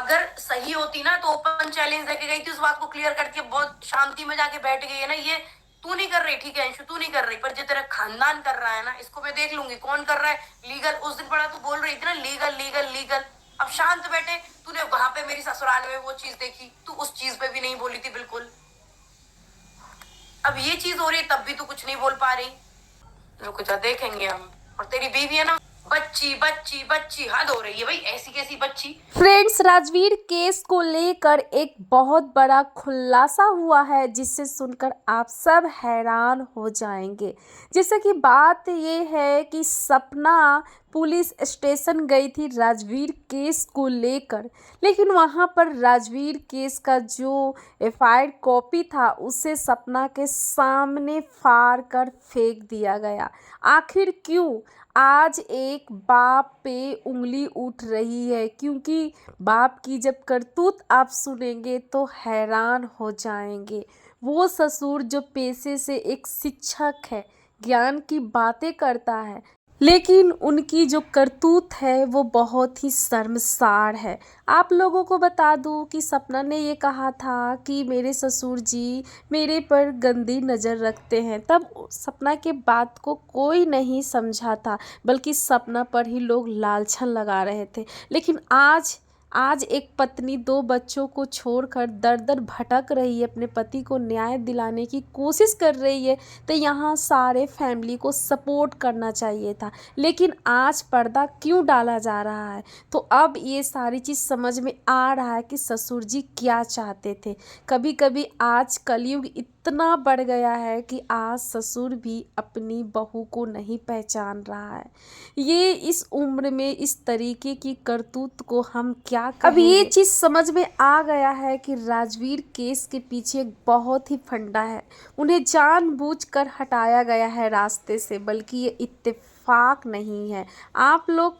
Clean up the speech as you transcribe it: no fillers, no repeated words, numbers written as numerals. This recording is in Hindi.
अगर सही होती ना तो ओपन चैलेंज देके गई थी, उस बात को क्लियर करके बहुत शांति में जाके बैठ गई है ना। ये तू नहीं कर रही, ठीक है अंशु, तू नहीं कर रही, पर जो तेरा खानदान कर रहा है ना, इसको मैं देख लूंगी कौन कर रहा है लीगल। उस दिन बड़ा तू बोल रही थी ना लीगल लीगल लीगल, अब शांत बैठे। तूने वहां पे मेरी ससुराल में वो चीज देखी, तू उस चीज पे भी नहीं बोली थी बिल्कुल। अब ये चीज हो रही है तब भी तू कुछ नहीं बोल पा रही। रुक जा, देखेंगे हम। और तेरी बीवी है ना, बच्ची बच्ची बच्ची, हद हो रही है भाई, ऐसी कैसी बच्ची। फ्रेंड्स, राजवीर केस को लेकर एक बहुत बड़ा खुलासा हुआ है जिसे सुनकर आप सब हैरान हो जाएंगे। जैसे कि बात ये है कि सपना पुलिस स्टेशन गई थी राजवीर केस को लेकर, लेकिन वहां पर राजवीर केस का जो एफआईआर कॉपी था उसे सपना के सामने फाड़ कर फेंक दिया गया। आखिर क्यों? आज एक बाप पे उंगली उठ रही है, क्योंकि बाप की जब करतूत आप सुनेंगे तो हैरान हो जाएंगे। वो ससुर जो पेशे से एक शिक्षक है, ज्ञान की बातें करता है, लेकिन उनकी जो करतूत है वो बहुत ही शर्मसार है। आप लोगों को बता दूं कि सपना ने ये कहा था कि मेरे ससुर जी मेरे पर गंदी नज़र रखते हैं, तब सपना के बात को कोई नहीं समझा था, बल्कि सपना पर ही लोग लालछन लगा रहे थे। लेकिन आज एक पत्नी 2 बच्चों को छोड़कर दर-दर भटक रही है, अपने पति को न्याय दिलाने की कोशिश कर रही है, तो यहाँ सारे फैमिली को सपोर्ट करना चाहिए था। लेकिन आज पर्दा क्यों डाला जा रहा है? तो अब ये सारी चीज़ समझ में आ रहा है कि ससुर जी क्या चाहते थे। कभी-कभी आज कलयुग इतना बढ़ गया है कि आज ससुर भी अपनी बहू को नहीं पहचान रहा है। ये इस उम्र में इस तरीके की करतूत को हम क्या अब ये चीज़ समझ में आ गया है कि राजवीर केस के पीछे एक बहुत ही फंडा है। उन्हें जानबूझकर हटाया गया है रास्ते से, बल्कि ये इत्तेफाक नहीं है। आप लोग